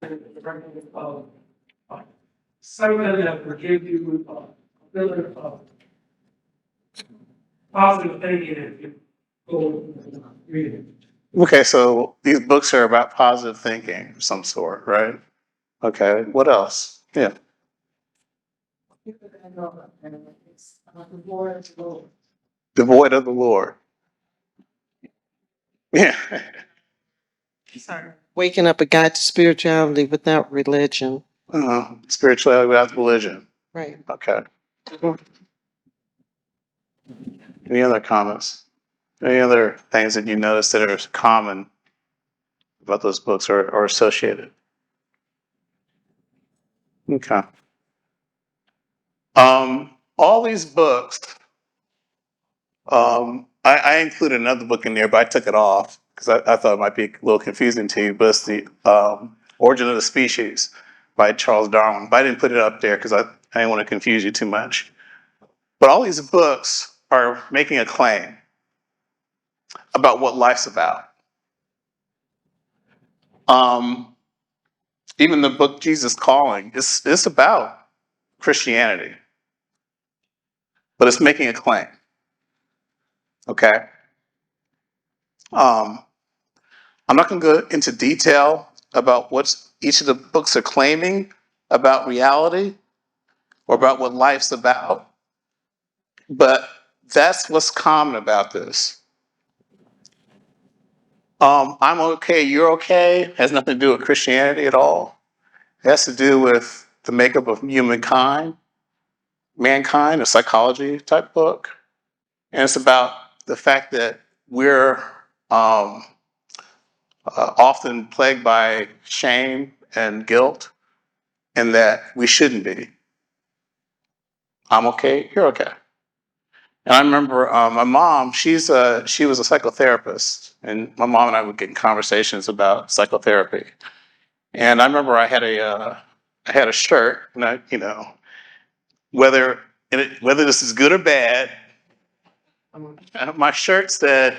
Something that will give you a bit of positive thinking if you go read it. Okay, so these books are about positive thinking of some sort, right? Okay, what else? Yeah. Devoid of the Lord. Yeah. Sorry. Waking up a guide to spirituality without religion. Spirituality without religion. Right. Okay. Any other comments? Any other things that you notice that are common about those books or associated? Okay. All these books, I included another book in there, but I took it off because I thought it might be a little confusing to you, but it's the Origin of the Species by Charles Darwin. But I didn't put it up there because I didn't want to confuse you too much. But all these books are making a claim about what life's about. Even the book Jesus Calling, it's about Christianity, but it's making a claim. Okay. I'm not going to go into detail about what each of the books are claiming about reality or about what life's about, but that's what's common about this. I'm okay, you're okay has nothing to do with Christianity at all. It has to do with the makeup of mankind, a psychology type book. And it's about the fact that we're often plagued by shame and guilt, and that we shouldn't be. I'm okay, you're okay. And I remember my mom, she was a psychotherapist, and my mom and I would get in conversations about psychotherapy. And I remember I had a shirt, and whether this is good or bad, my shirt said,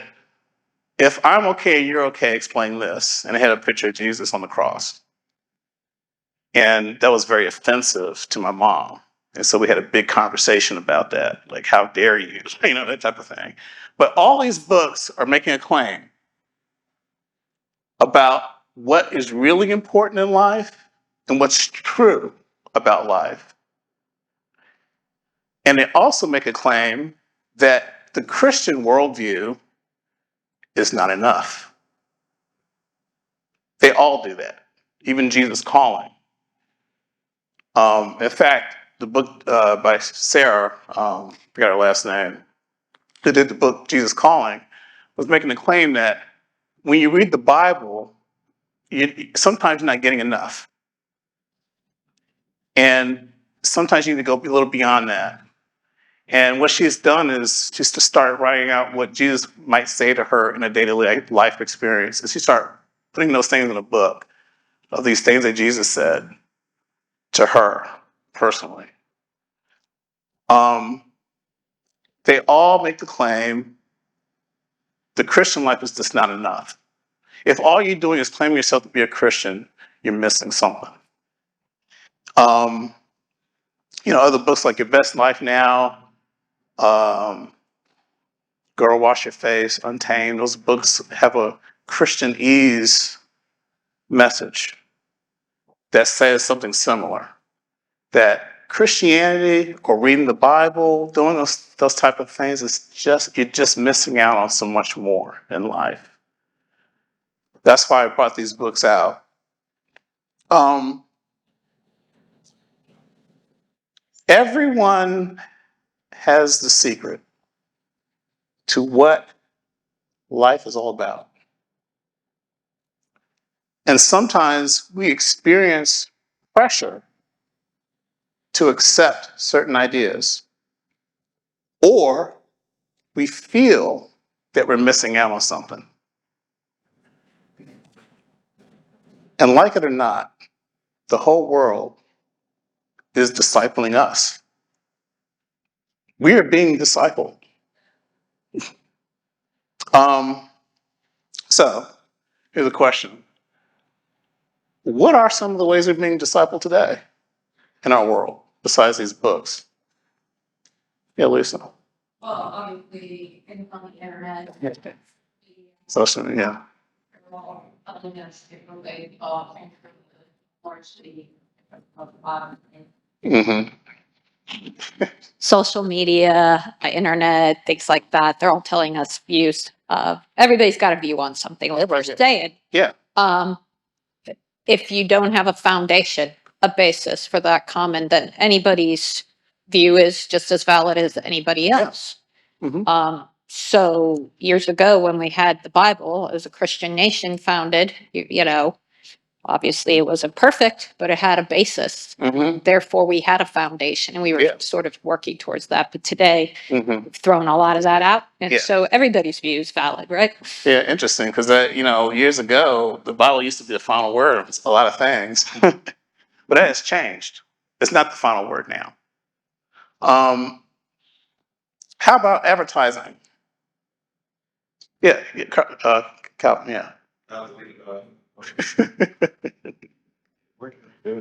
"If I'm okay, you're okay, explain this." And it had a picture of Jesus on the cross. And that was very offensive to my mom. And so we had a big conversation about that. Like, how dare you? That type of thing. But all these books are making a claim about what is really important in life and what's true about life. And they also make a claim that the Christian worldview is not enough. They all do that, even Jesus Calling. In fact, the book by Sarah, I forgot her last name, who did the book Jesus Calling, was making the claim that when you read the Bible, sometimes you're not getting enough. And sometimes you need to go a little beyond that. And what she's done is just to start writing out what Jesus might say to her in a daily life experience. And she started putting those things in a book of these things that Jesus said to her personally. They all make the claim the Christian life is just not enough. If all you're doing is claiming yourself to be a Christian, you're missing something. Other books like Your Best Life Now, Girl Wash Your Face, Untamed, those books have a Christianese message that says something similar. That Christianity or reading the Bible, doing those type of things you're just missing out on so much more in life. That's why I brought these books out. Everyone has the secret to what life is all about. And sometimes we experience pressure to accept certain ideas, or we feel that we're missing out on something. And like it or not, the whole world is discipling us. We are being discipled. So here's a question. What are some of the ways we're being discipled today in our world besides these books? Yeah, Lisa. Well, obviously, on the internet, Social media. helping us to relate largely of the bottom. Mm-hmm. Social media, internet, things like that. They're all telling us views. Everybody's got a view on something. Like we're saying, Yeah. if you don't have a foundation, a basis for that comment, then anybody's view is just as valid as anybody else. Mm-hmm. So years ago, when we had the Bible as a Christian nation founded, you know, obviously it wasn't perfect, but it had a basis. Mm-hmm. Therefore, we had a foundation and we were Yeah. sort of working towards that. But today, Mm-hmm. we've thrown a lot of that out. And Yeah. so everybody's view is valid, right? Yeah, interesting, because years ago, the Bible used to be the final word of a lot of things, but that has changed. It's not the final word now. How about advertising? Yeah, yeah.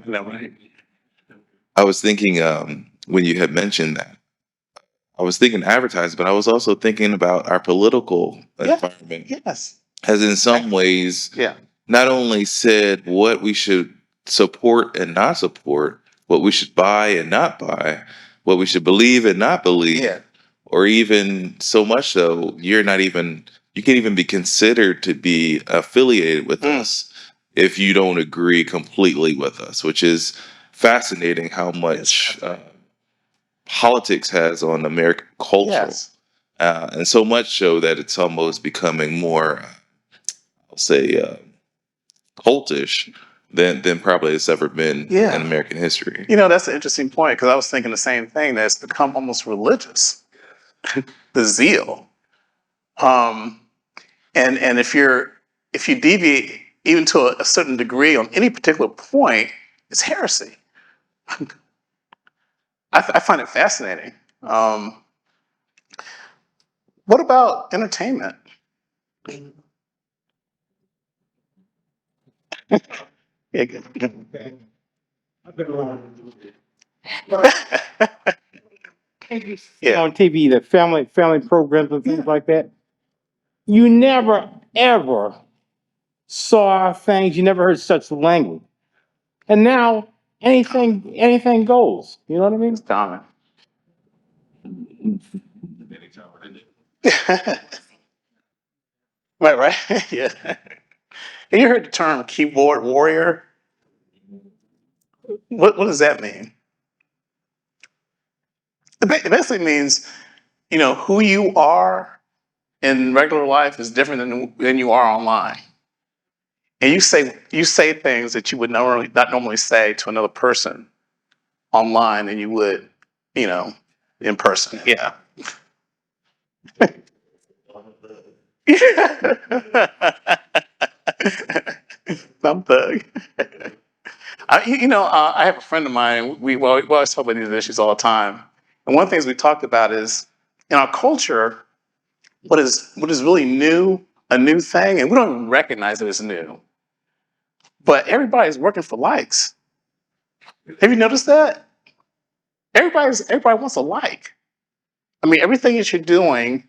No, right. I was thinking when you had mentioned that, I was thinking advertising, but I was also thinking about our political environment Yes. has in some ways Yeah. not only said what we should support and not support, what we should buy and not buy, what we should believe and not believe, Yeah. or even so much so you can't even be considered to be affiliated with us if you don't agree completely with us, which is fascinating how much politics has on American culture. Yes. And so much so that it's almost becoming more, I'll say, cultish than probably it's ever been in American history. That's an interesting point, because I was thinking the same thing, that it's become almost religious, the zeal. And if you deviate even to a certain degree on any particular point, it's heresy. I find it fascinating. What about entertainment? Yeah, good. I've been around. Yeah. On TV, the family programs and things like that. You never ever saw things. You never heard such language. And now anything goes. You know what I mean? It's common. Right. Yeah. Have you heard the term keyboard warrior? What does that mean? It basically means, who you are in regular life is different than you are online. And you say things that you would not normally say to another person online than you would, in person. Yeah. Some thug. I have a friend of mine. We always talk about these issues all the time. And one of the things we talked about is, in our culture, what is really new, a new thing, and we don't even recognize it as new. But everybody's working for likes. Have you noticed that? Everybody wants a like. I mean, everything that you're doing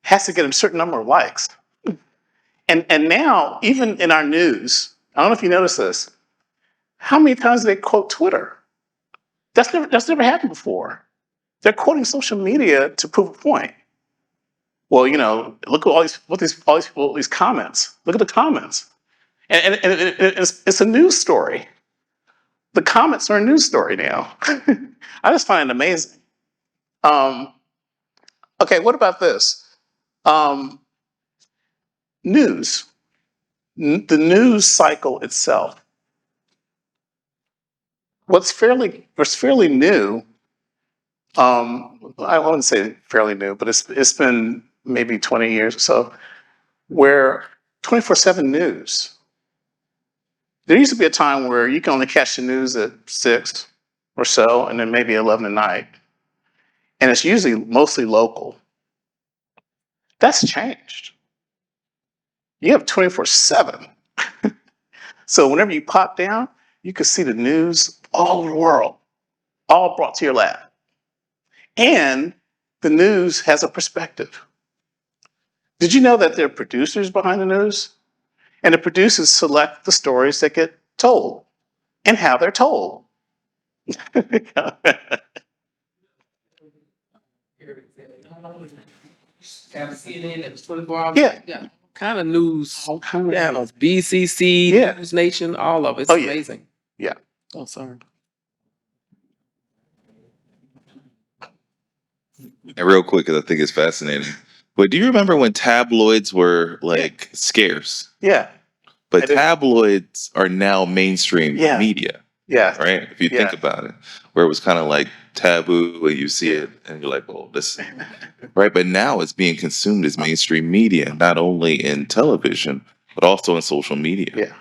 has to get a certain number of likes. And now, even in our news, I don't know if you noticed this, how many times do they quote Twitter? That's never happened before. They're quoting social media to prove a point. Well, look at all these comments. Look at the comments, and it's a news story. The comments are a news story now. I just find it amazing. Okay, what about this? News, the news cycle itself. What's fairly new. I wouldn't say fairly new, but it's been maybe 20 years or so, where 24/7 news. There used to be a time where you can only catch the news at 6 or so, and then maybe 11 at night. And it's usually mostly local. That's changed. You have 24/7. So whenever you pop down, you can see the news all over the world, all brought to your lap. And the news has a perspective. Did you know that there are producers behind the news? And the producers select the stories that get told and how they're told. Have CNN, it was 24 hours. Yeah. Kind of news All kinds of- channels, BCC, Yeah. News Nation, all of it. It's Oh, yeah. amazing. Yeah. Oh, sorry. And real quick, because I think it's fascinating. But do you remember when tabloids were like scarce? Yeah. But I do. tabloids are now mainstream Yeah. media, Yeah. right? If you think Yeah. about it, where it was kind of like taboo, and you see it, and you're like, "Oh, this," right? But now it's being consumed as mainstream media, not only in television but also in social media. Yeah.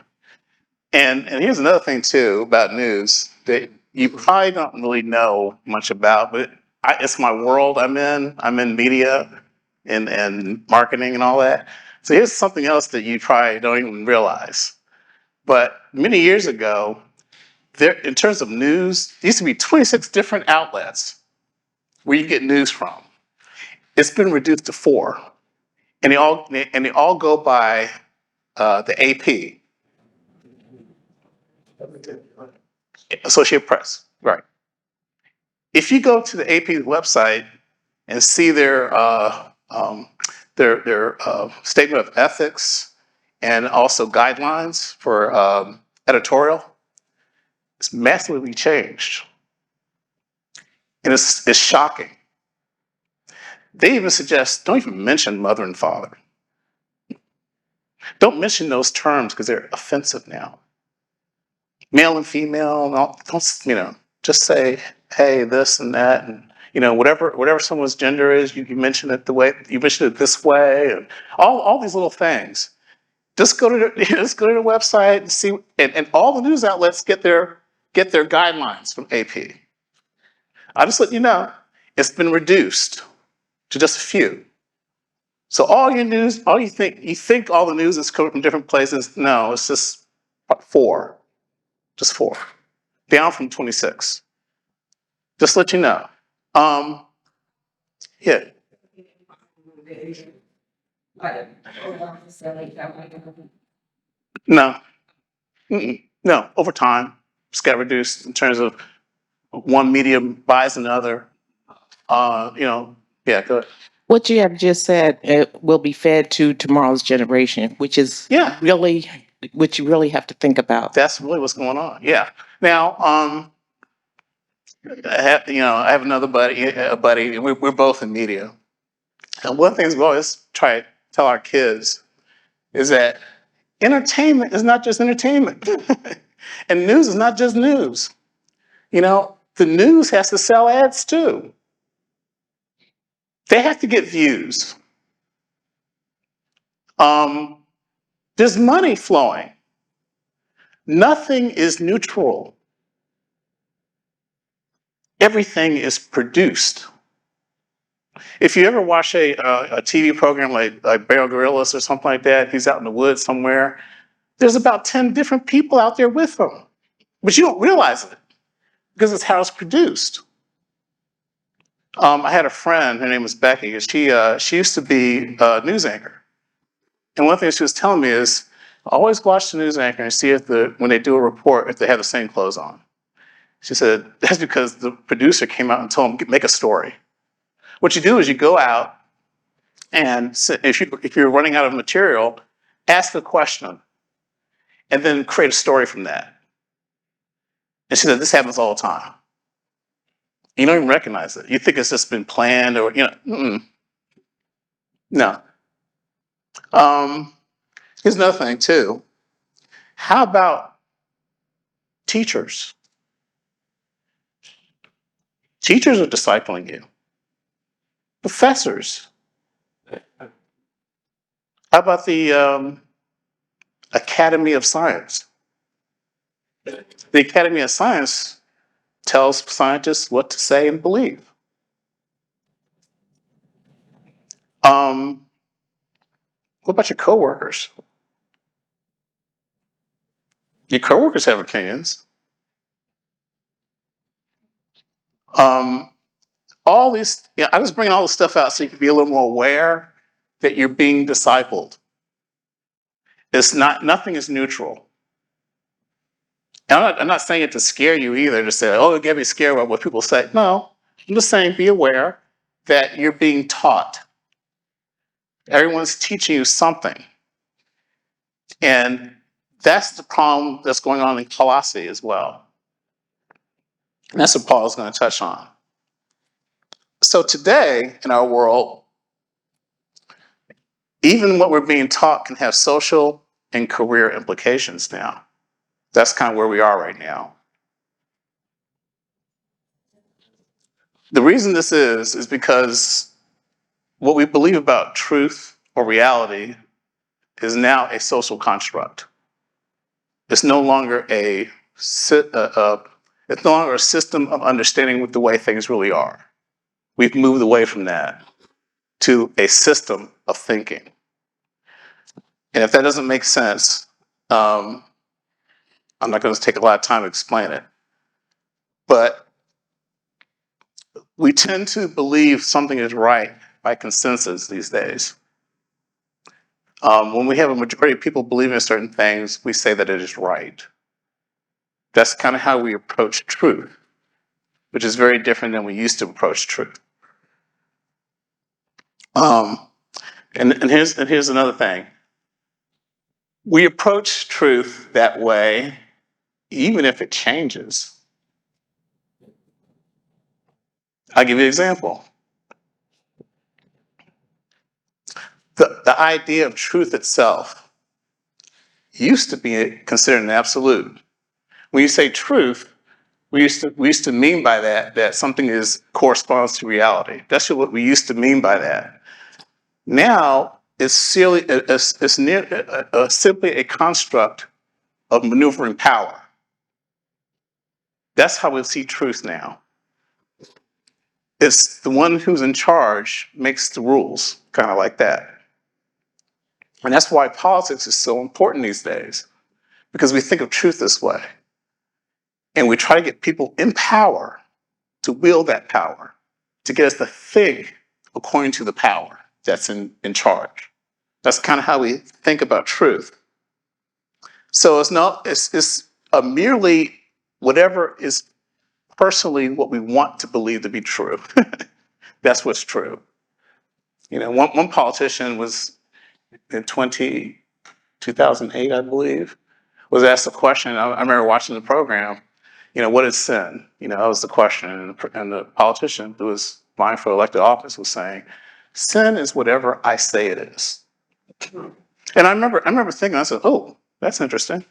And here's another thing too about news that you probably don't really know much about, but it's my world I'm in. I'm in media and marketing and all that. So here's something else that you probably don't even realize. But many years ago, there, in terms of news, there used to be 26 different outlets where you get news from. It's been reduced to 4, and they all go by the AP, Associated Press, right? If you go to the AP's website and see their statement of ethics and also guidelines for editorial, it's massively changed, and it's shocking. They even suggest don't even mention mother and father. Don't mention those terms because they're offensive now. Male and female, don't just say hey this and that, and whatever someone's gender is, you mention it the way you mention it this way, and all these little things. Just go to the website and see, and all the news outlets get their guidelines from AP. I'll just let you know, it's been reduced to just a few. So all your news, all you think all the news is coming from different places. No, it's just 4, just 4, down from 26. Just let you know. Yeah. No. Mm-mm. No. Over time, it's got reduced in terms of one medium buys another. Yeah. Go ahead. What you have just said will be fed to tomorrow's generation, which is Yeah. really what you really have to think about. That's really what's going on. Yeah. Now, I have another buddy, and we're both in media. And one of the things we always try to tell our kids is that entertainment is not just entertainment, and news is not just news. The news has to sell ads too. They have to get views. There's money flowing. Nothing is neutral. Everything is produced. If you ever watch a TV program like Bear Grylls or something like that, he's out in the woods somewhere. There's about 10 different people out there with him, but you don't realize it because it's how it's produced. I had a friend. Her name was Becky. She used to be a news anchor, and one thing she was telling me is, always watch the news anchor and see if when they do a report, if they have the same clothes on. She said that's because the producer came out and told them make a story. What you do is you go out and if you're running out of material, ask a question and then create a story from that. And she said this happens all the time. You don't even recognize it. You think it's just been planned or no. Here's another thing too. How about teachers? Teachers are discipling you. Professors. How about the Academy of Science? The Academy of Science tells scientists what to say and believe. What about your coworkers? Your coworkers have opinions. All these, I just bring all this stuff out so you can be a little more aware that you're being discipled. It's not, nothing is neutral. And I'm not saying it to scare you either, to say, oh, get me scared about what people say. No, I'm just saying be aware that you're being taught. Everyone's teaching you something. And that's the problem that's going on in Colossae as well. And that's what Paul is going to touch on. So today in our world, even what we're being taught can have social and career implications now. That's kind of where we are right now. The reason this is because what we believe about truth or reality is now a social construct. It's no longer it's no longer a system of understanding what the way things really are. We've moved away from that to a system of thinking. And if that doesn't make sense, I'm not going to take a lot of time to explain it. But we tend to believe something is right by consensus these days. When we have a majority of people believing in certain things, we say that it is right. That's kind of how we approach truth, which is very different than we used to approach truth. And here's another thing. We approach truth that way, even if it changes. I'll give you an example. The idea of truth itself used to be considered an absolute. When you say truth, we used to mean by that something corresponds to reality. That's what we used to mean by that. Now it's simply a construct of maneuvering power. That's how we see truth now. It's the one who's in charge makes the rules, kind of like that. And that's why politics is so important these days, because we think of truth this way. And we try to get people in power to wield that power, to get us to think according to the power that's in charge. That's kind of how we think about truth. So it's a merely whatever is personally what we want to believe to be true. That's what's true. One politician was in 2008, I believe, was asked a question. I remember watching the program. What is sin? That was the question. And the politician who was vying for elected office was saying, sin is whatever I say it is. And I remember thinking, I said, oh, that's interesting.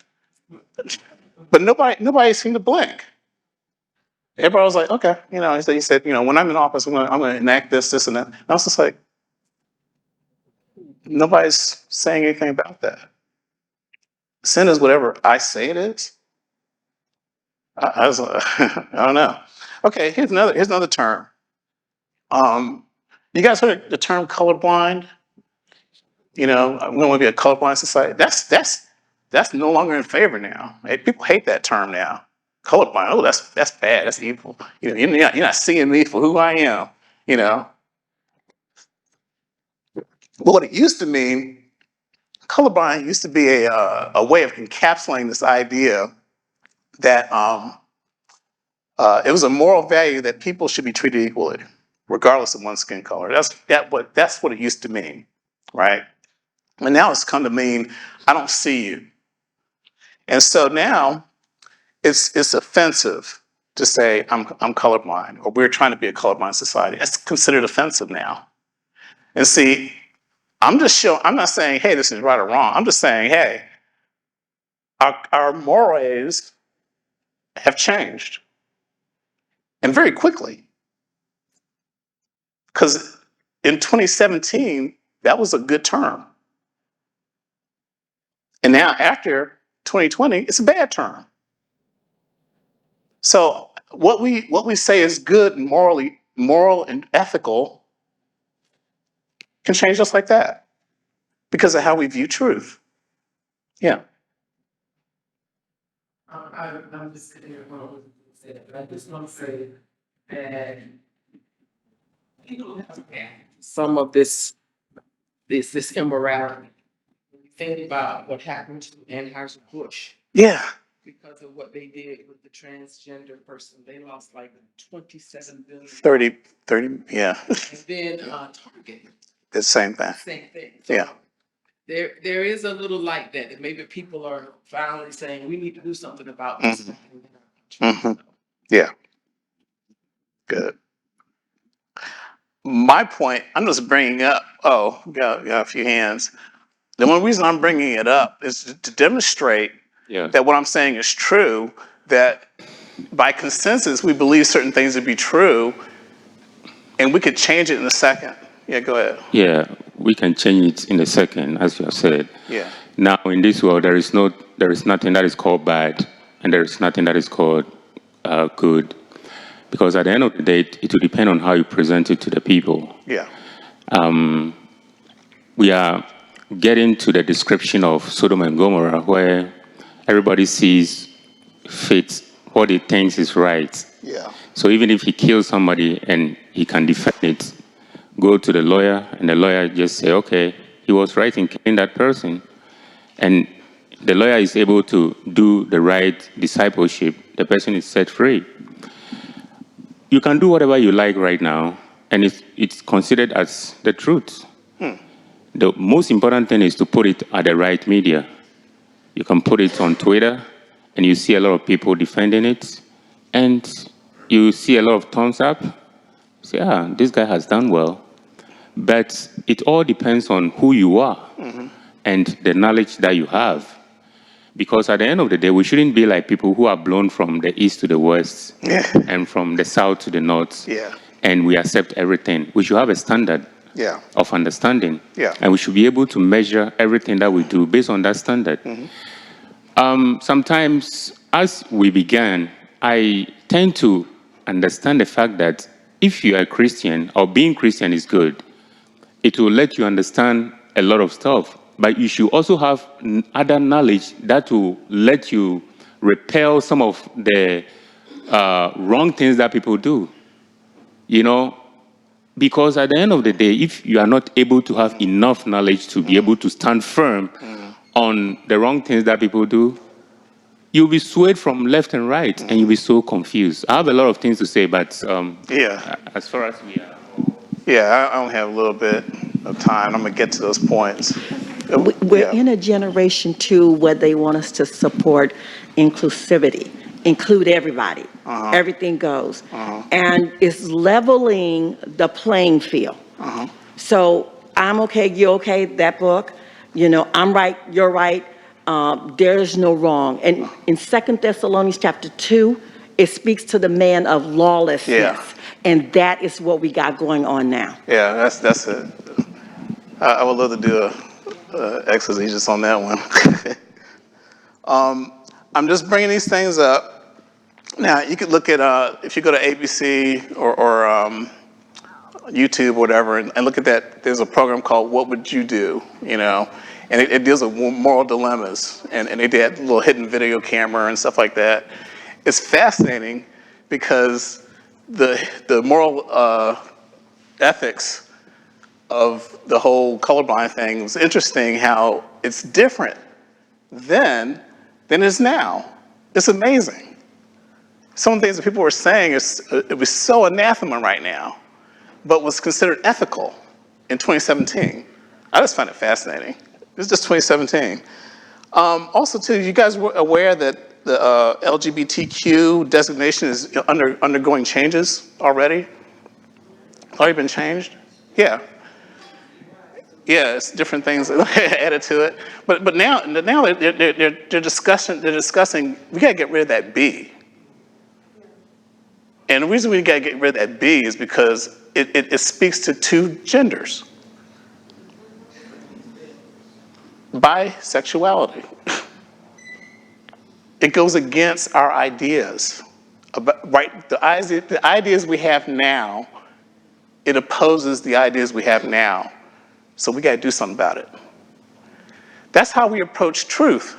But nobody seemed to blink. Everybody was like, okay. He said, when I'm in office, I'm going to enact this, and that. And I was just like, nobody's saying anything about that. Sin is whatever I say it is. I was like, I don't know. Okay, here's another term. You guys heard the term colorblind? We don't want to be a colorblind society. That's no longer in favor now. People hate that term now. Colorblind. Oh, that's bad. That's evil. You're not seeing me for who I am. But what it used to mean, colorblind used to be a way of encapsulating this idea that it was a moral value that people should be treated equally, regardless of one's skin color. That's what it used to mean, right? And now it's come to mean I don't see you. And so now it's offensive to say I'm colorblind, or we're trying to be a colorblind society. That's considered offensive now. And see, I'm not saying, hey, this is right or wrong. I'm just saying, hey, our mores have changed. And very quickly. Because in 2017, that was a good term. And now after 2020, it's a bad term. So what we say is good and moral and ethical can change just like that because of how we view truth. Yeah. I'm just sitting here when I was saying, but I just want to say that people have some of this immorality. When you think about what happened to Anheuser-Busch Yeah. because of what they did with the transgender person, they lost like 27 billion. 30, yeah. And then Target, The same thing. same thing. Yeah. So there is a little light there that maybe people are finally saying we need to do something about this. Mhm. Yeah. Good. My point, I'm just bringing up, got a few hands. The one reason I'm bringing it up is to demonstrate that what I'm saying is true, that by consensus, we believe certain things to be true, and we could change it in a second. Yeah, go ahead. Yeah, we can change it in a second, as you have said. Yeah. Now, in this world, there is nothing that is called bad, and there is nothing that is called good, because at the end of the day, it will depend on how you present it to the people. Yeah. We are getting to the description of Sodom and Gomorrah, where everybody sees fit what he thinks is right. Yeah. So even if he kills somebody and he can defend it, go to the lawyer, and the lawyer just say, okay, he was right in killing that person. And the lawyer is able to do the right discipleship. The person is set free. You can do whatever you like right now, and it's considered as the truth. The most important thing is to put it at the right media. You can put it on Twitter, and you see a lot of people defending it, and you see a lot of thumbs up. Say, this guy has done well. But it all depends on who you are and the knowledge that you have. Because at the end of the day, we shouldn't be like people who are blown from the east to the west and from the south to the north. Yeah. And we accept everything. We should have a standard Yeah. of understanding. Yeah. And we should be able to measure everything that we do based on that standard. Sometimes, as we began, I tend to understand the fact that if you are a Christian, or being Christian is good, it will let you understand a lot of stuff. But you should also have other knowledge that will let you repel some of the wrong things that people do. You know, because at the end of the day, if you are not able to have enough knowledge to be able to stand firm on the wrong things that people do, you'll be swayed from left and right, and you'll be so confused. I have a lot of things to say, but as far as we are. Yeah, I only have a little bit of time. I'm going to get to those points. We're in a generation too where they want us to support inclusivity, include everybody. Everything goes. And it's leveling the playing field. So I'm okay, you're okay, that book, I'm right, you're right. There's no wrong. And in 2 Thessalonians chapter 2, it speaks to the man of lawlessness. Yeah. And that is what we got going on now. Yeah, that's it. I would love to do a exegesis on that one. I'm just bringing these things up. Now, you could look at, if you go to ABC or YouTube or whatever, and look at that, there's a program called What Would You Do, and it deals with moral dilemmas, and they did a little hidden video camera and stuff like that. It's fascinating because the moral ethics of the whole colorblind thing was interesting, how it's different then than it is now. It's amazing. Some of the things that people were saying it was so anathema right now, but was considered ethical in 2017. I just find it fascinating. It's just 2017. Also, too, you guys were aware that the LGBTQ designation is undergoing changes already? Already been changed? Yeah. Yeah, it's different things added to it. But now they're discussing we gotta get rid of that B. And the reason we gotta get rid of that B is because it speaks to two genders. Bisexuality. It goes against our ideas. The ideas we have now, it opposes the ideas we have now. So we got to do something about it. That's how we approach truth.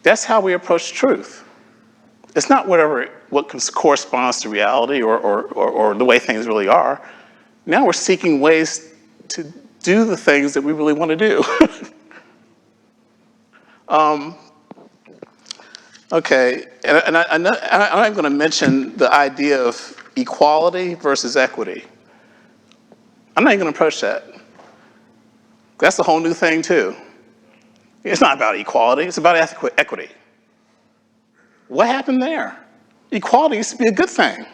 That's how we approach truth. It's not what corresponds to reality or the way things really are. Now we're seeking ways to do the things that we really want to do. Okay, and I'm going to mention the idea of equality versus equity. I'm not even going to approach that. That's a whole new thing too. It's not about equality, it's about equity. What happened there? Equality used to be a good thing.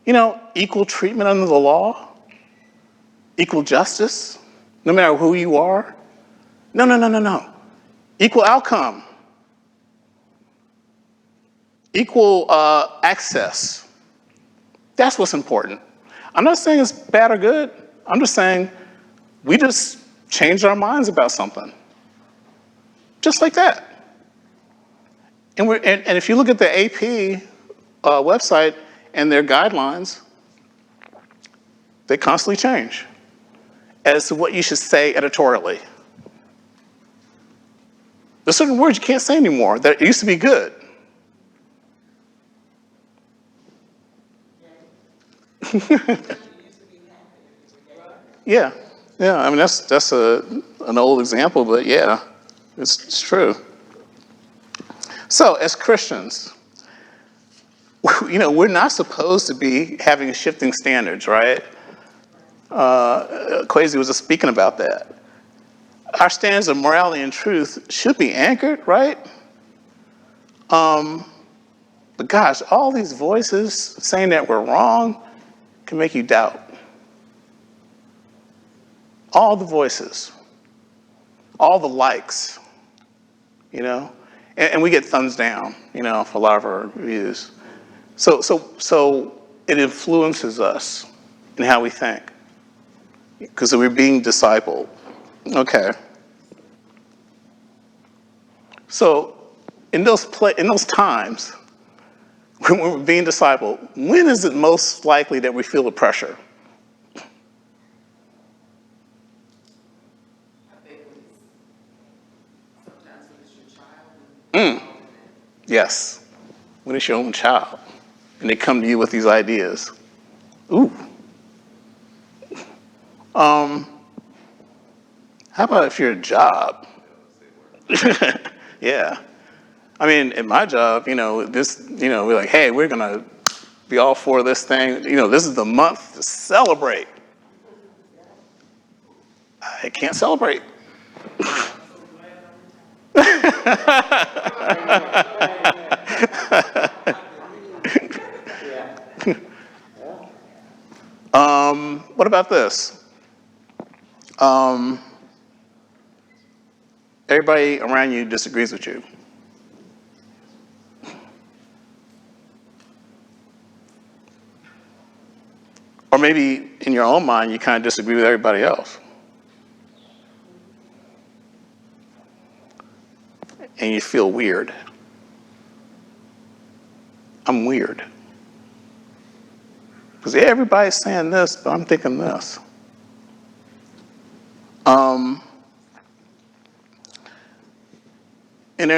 You know, equal treatment under the law, equal justice, no matter who you are. No. Equal outcome, equal access. That's what's important. I'm not saying it's bad or good. I'm just saying we just changed our minds about something. Just like that. And if you look at the AP website and their guidelines, they constantly change as to what you should say editorially. There's certain words you can't say anymore that used to be good. Yeah. I mean, that's an old example, but yeah, it's true. So, as Christians, you know, we're not supposed to be having shifting standards, right? Kwesi was just speaking about that. Our standards of morality and truth should be anchored, right? But gosh, all these voices saying that we're wrong can make you doubt. All the voices, all the likes, you know, and we get thumbs down, you know, for a lot of our views. So it influences us in how we think because we're being discipled. Okay. So in those times when we're being discipled, when is it most likely that we feel the pressure? Yes, when it's your own child, and they come to you with these ideas. Ooh. How about if you're a job? Yeah. I mean, in my job, you know, we're like, hey, we're gonna be all for this thing. You know, this is the month to celebrate. I can't celebrate. What about this? Everybody around you disagrees with you. Or maybe in your own mind, you kind of disagree with everybody else. And you feel weird. I'm weird. Because everybody's saying this, but I'm thinking this. In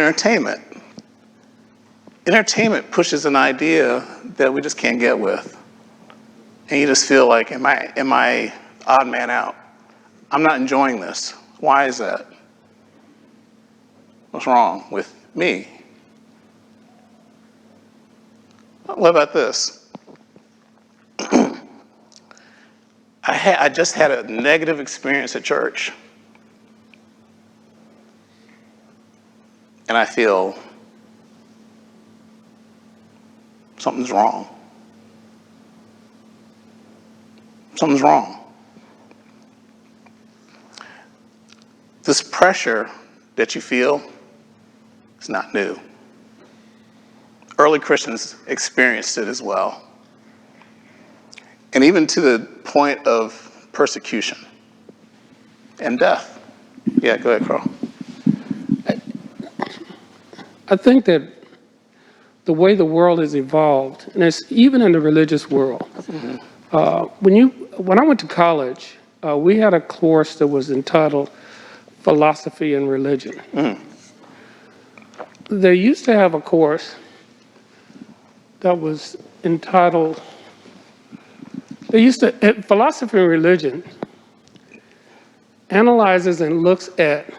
entertainment pushes an idea that we just can't get with. And you just feel like, am I odd man out? I'm not enjoying this. Why is that? What's wrong with me? What about this? I just had a negative experience at church. And I feel something's wrong. Something's wrong. This pressure that you feel is not new. Early Christians experienced it as well. And even to the point of persecution and death. Yeah, go ahead, Carl. I think that the way the world has evolved, and it's even in the religious world, when I went to college, we had a course that was entitled Philosophy and Religion. they used to have a course that was entitled, Philosophy and Religion analyzes and looks at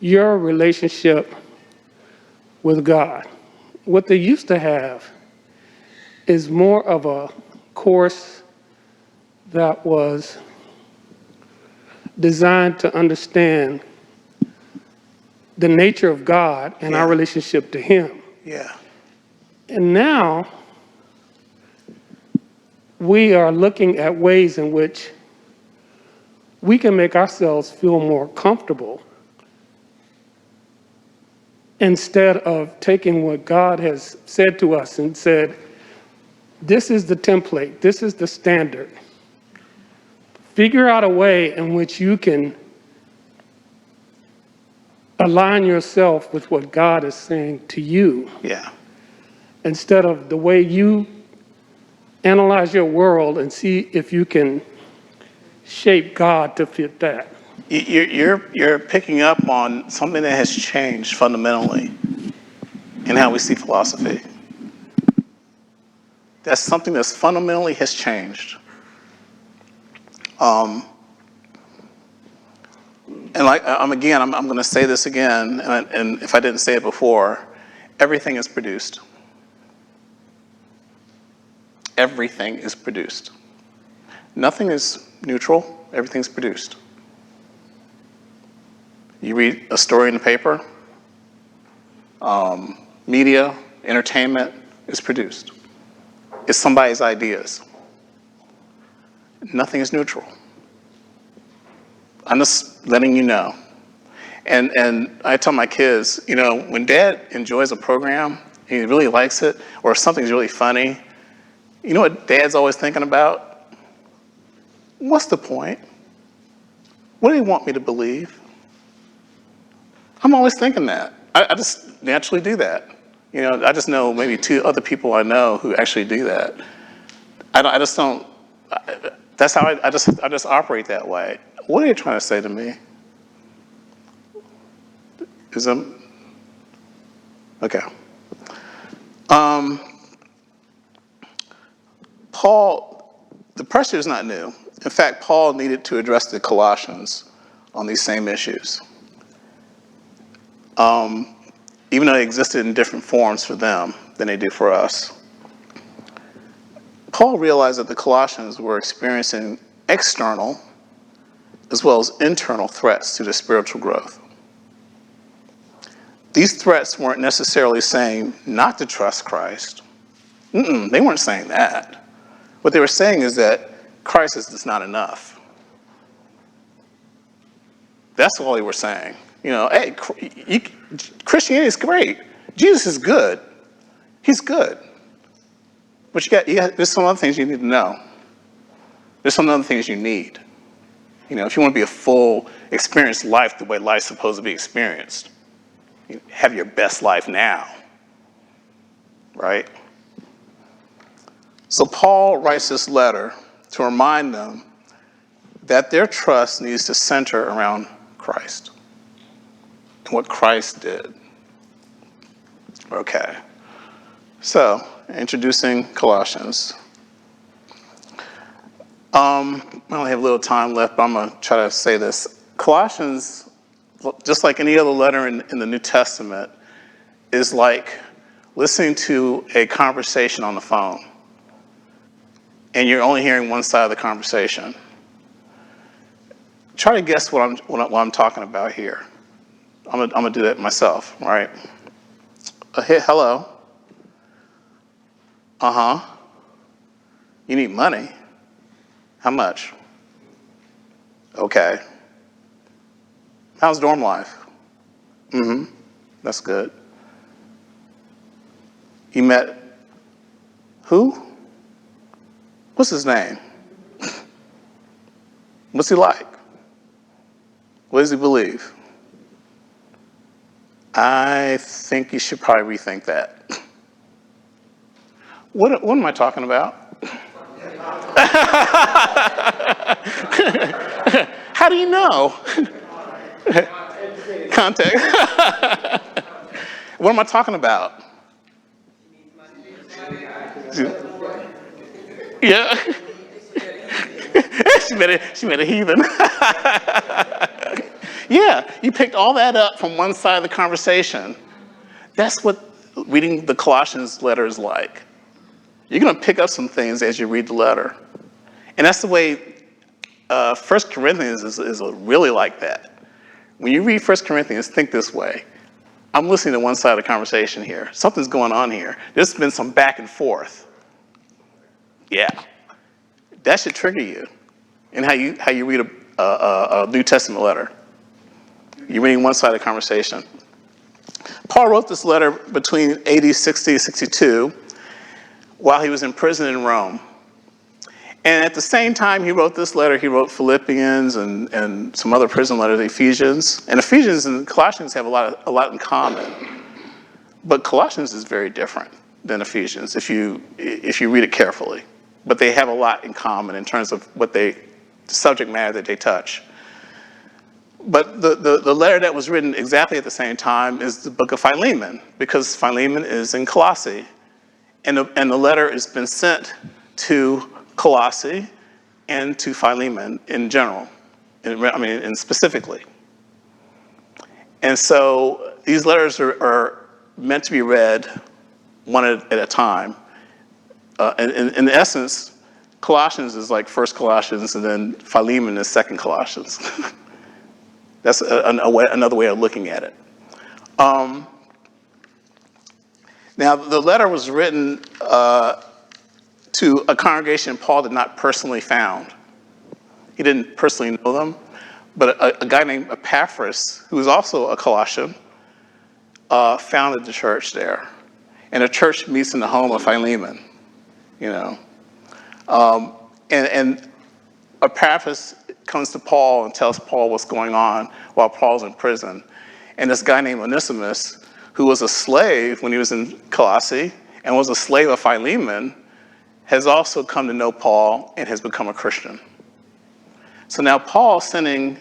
your relationship with God. What they used to have is more of a course that was designed to understand the nature of God and our relationship to Him. Yeah. And now we are looking at ways in which we can make ourselves feel more comfortable instead of taking what God has said to us and said, this is the template, this is the standard. Figure out a way in which you can align yourself with what God is saying to you. Yeah. Instead of the way you analyze your world and see if you can shape God to fit that. You're picking up on something that has changed fundamentally in how we see philosophy. That's something that's fundamentally has changed. And like I'm going to say this again, and if I didn't say it before, everything is produced. Everything is produced. Nothing is neutral. Everything's produced. You read a story in the paper, media, entertainment is produced. It's somebody's ideas. Nothing is neutral. I'm just letting you know. And I tell my kids, you know, when Dad enjoys a program, he really likes it, or something's really funny, you know what Dad's always thinking about? What's the point? What do they want me to believe? I'm always thinking that. I just naturally do that. You know, I just know maybe 2 other people I know who actually do that. I just don't. That's how I just operate that way. What are you trying to say to me? Is okay. Paul, the pressure is not new. In fact, Paul needed to address the Colossians on these same issues. Even though they existed in different forms for them than they do for us. Paul realized that the Colossians were experiencing external as well as internal threats to their spiritual growth. These threats weren't necessarily saying not to trust Christ. They weren't saying that. What they were saying is that Christ is just not enough. That's all they were saying. You know, hey, Christianity is great. Jesus is good. He's good. But there's some other things you need to know. There's some other things you need. You know, if you want to be a full, experienced life the way life's supposed to be experienced, you have your best life now, right? So Paul writes this letter to remind them that their trust needs to center around Christ and what Christ did. Okay. So, introducing Colossians. I only have a little time left, but I'm going to try to say this. Colossians, just like any other letter in the New Testament, is like listening to a conversation on the phone, and you're only hearing one side of the conversation. Try to guess what I'm talking about here. I'm gonna do that myself, all right? Hey, hello. You need money. How much? Okay. How's dorm life? That's good. You met who? What's his name? What's he like? What does he believe? I think you should probably rethink that. What am I talking about? How do you know? Context. What am I talking about? Yeah. she made a heathen. Yeah, you picked all that up from one side of the conversation. That's what reading the Colossians letter is like. You're going to pick up some things as you read the letter. And that's the way 1 Corinthians is really like that. When you read 1 Corinthians, think this way. I'm listening to one side of the conversation here. Something's going on here. There's been some back and forth. Yeah. That should trigger you in how you read a New Testament letter. You're reading one side of the conversation. Paul wrote this letter between AD 60 and 62 while he was in prison in Rome. And at the same time he wrote this letter, he wrote Philippians and some other prison letters, Ephesians. And Ephesians and Colossians have a lot in common. But Colossians is very different than Ephesians if you read it carefully. But they have a lot in common in terms of the subject matter that they touch. But the letter that was written exactly at the same time is the book of Philemon, because Philemon is in Colossae. And the letter has been sent to Colossae and to Philemon in general, and specifically. And so these letters are meant to be read one at a time. In essence, Colossians is like First Colossians, and then Philemon is Second Colossians. That's another way of looking at it. Now, the letter was written to a congregation Paul did not personally found. He didn't personally know them, but a guy named Epaphras, who was also a Colossian, founded the church there. And the church meets in the home of Philemon, And Epaphras comes to Paul and tells Paul what's going on while Paul's in prison. And this guy named Onesimus, who was a slave when he was in Colossae and was a slave of Philemon, has also come to know Paul and has become a Christian. So now Paul's sending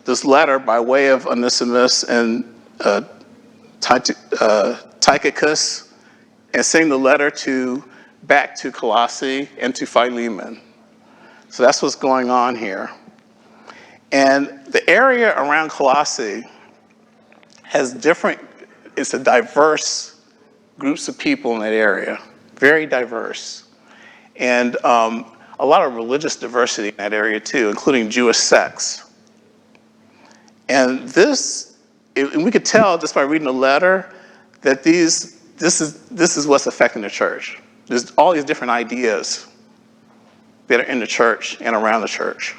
this letter by way of Onesimus and Tychicus, and sending the letter back to Colossae and to Philemon. So that's what's going on here. And the area around Colossae has it's a diverse groups of people in that area, very diverse. And a lot of religious diversity in that area too, including Jewish sects. And and we could tell just by reading the letter that this is what's affecting the church. There's all these different ideas that are in the church and around the church.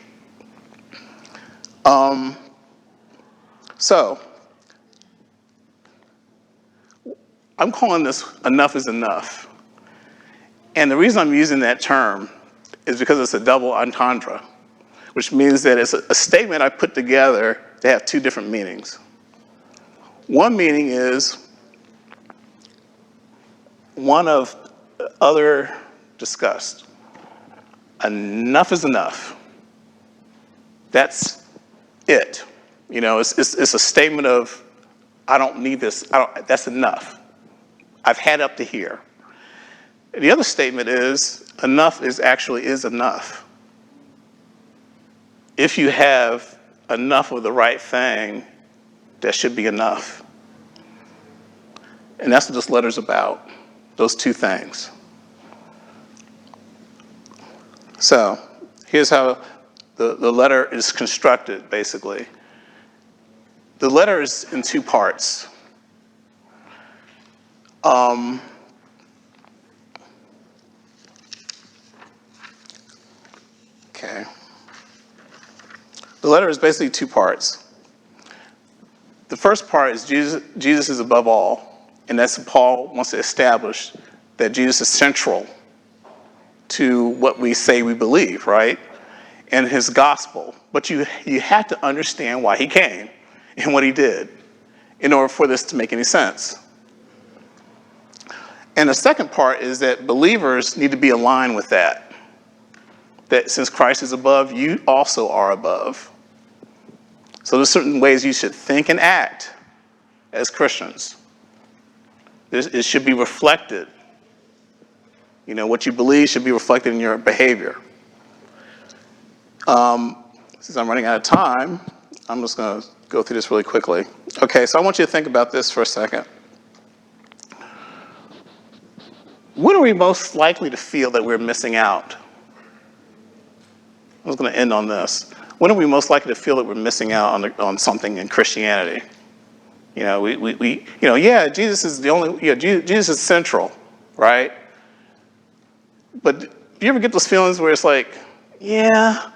So, I'm calling this enough is enough. And the reason I'm using that term is because it's a double entendre, which means that it's a statement I put together to have two different meanings. One meaning is one of other discussed. Enough is enough. That's it. It's a statement of, I don't need this. That's enough. I've had up to here. The other statement is, enough is enough. If you have enough of the right thing, that should be enough. And that's what this letter's about, those two things. So here's how the letter is constructed, basically. The letter is in two parts. Okay. The letter is basically two parts. The first part is Jesus is above all, and that's what Paul wants to establish, that Jesus is central to what we say we believe, right? And his gospel. But you have to understand why he came and what he did in order for this to make any sense. And the second part is that believers need to be aligned with that. That since Christ is above, you also are above. So there's certain ways you should think and act as Christians. It should be reflected. You know, what you believe should be reflected in your behavior. Since I'm running out of time, I'm just going to go through this really quickly. Okay, so I want you to think about this for a second. When are we most likely to feel that we're missing out? I was going to end on this. When are we most likely to feel that we're missing out on something in Christianity? You know, yeah, Jesus is the only, yeah, Jesus is central, right? But do you ever get those feelings where it's like, yeah?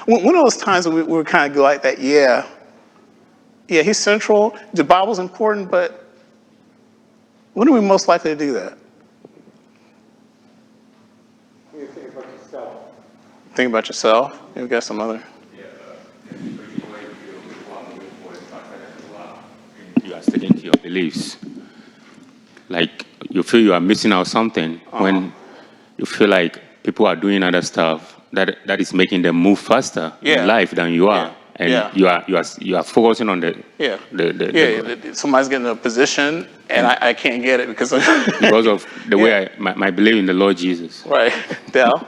One of those times when we kind of go like that, yeah, he's central, the Bible's important, but when are we most likely to do that? You think about yourself. Think about yourself? You've got some other. You are sticking to your beliefs. Like you feel you are missing out something when you feel like people are doing other stuff that is making them move faster in life than you are, and you are focusing on the Somebody's getting a position and I can't get it because of the way my belief in the Lord Jesus. Right, Dell.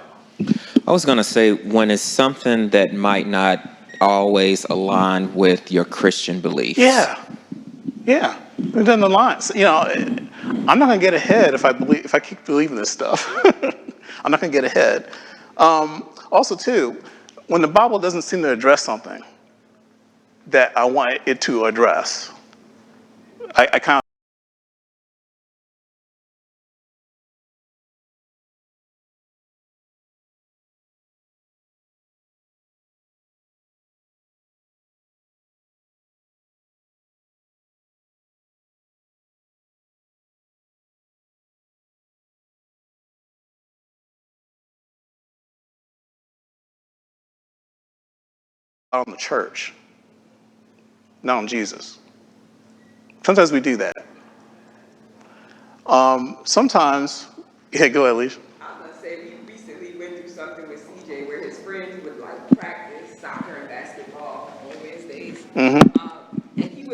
I was going to say, when it's something that might not always align with your Christian beliefs. Yeah, it doesn't align. So, you know, I'm not going to get ahead if I keep believing this stuff. I'm not going to get ahead. Also, too, when the Bible doesn't seem to address something that I want it to address, I kind of on the church, not on Jesus. Sometimes we do that. Sometimes, yeah, go ahead, Alicia. I was gonna say, we recently went through something with CJ where his friends would like practice soccer and basketball on Wednesdays. And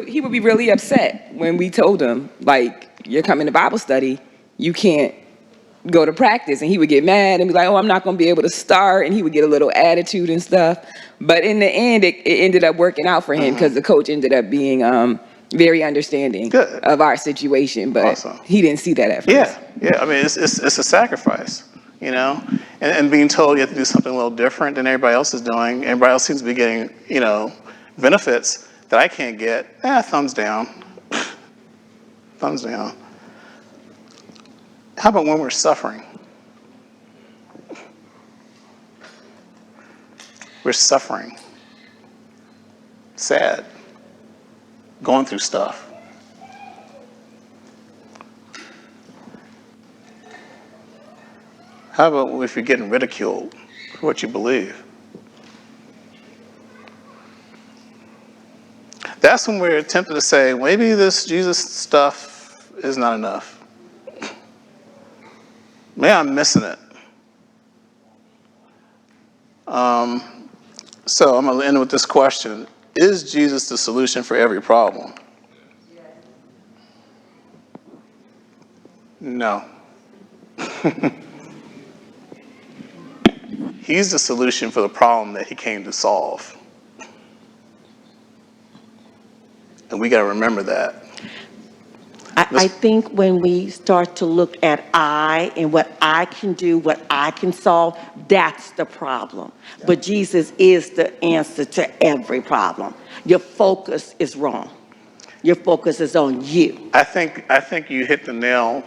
he would be really upset when we told him, like, you're coming to Bible study, you can't go to practice. And he would get mad and be like, oh, I'm not gonna be able to start. And he would get a little attitude and stuff. But in the end, it ended up working out for him because the coach ended up being very understanding of our situation. But he didn't see that at first. Yeah. I mean, it's a sacrifice, you know, and being told you have to do something a little different than everybody else is doing. Everybody else seems to be getting, you know, benefits that I can't get. Thumbs down. Thumbs down. How about when we're suffering? We're suffering. Sad. Going through stuff. How about if you're getting ridiculed for what you believe? That's when we're tempted to say, maybe this Jesus stuff is not enough. Maybe I'm missing it. So I'm going to end with this question. Is Jesus the solution for every problem? No. He's the solution for the problem that he came to solve. And we got to remember that. I think when we start to look at I and what I can do, what I can solve, that's the problem. But Jesus is the answer to every problem. Your focus is wrong. Your focus is on you. I think you hit the nail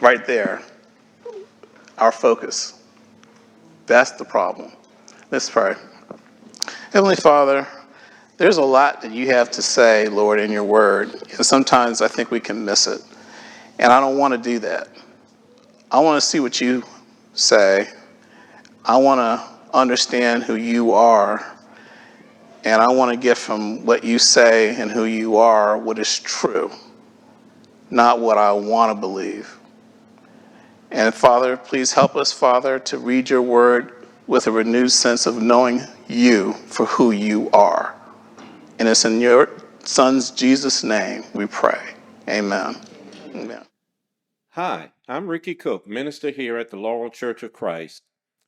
right there. Our focus. That's the problem. Let's pray. Heavenly Father, there's a lot that you have to say, Lord, in your word. And sometimes I think we can miss it. And I don't want to do that. I want to see what you say. I want to understand who you are. And I want to get from what you say and who you are what is true, not what I want to believe. And Father, please help us, Father, to read your word with a renewed sense of knowing you for who you are. And it's in your Son's Jesus' name we pray. Amen. Amen. Hi, I'm Ricky Cook, minister here at the Laurel Church of Christ.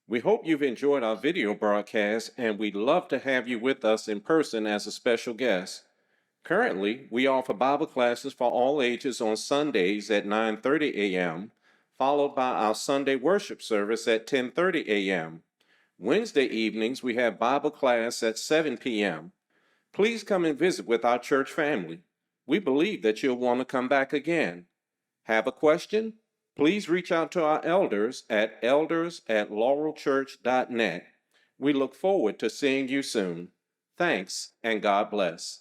We hope you've enjoyed our video broadcast, and we'd love to have you with us in person as a special guest. Currently, we offer Bible classes for all ages on Sundays at 9:30 a.m., followed by our Sunday worship service at 10:30 a.m. Wednesday evenings, we have Bible class at 7 p.m. Please come and visit with our church family. We believe that you'll want to come back again. Have a question? Please reach out to our elders at elders@laurelchurch.net. We look forward to seeing you soon. Thanks, and God bless.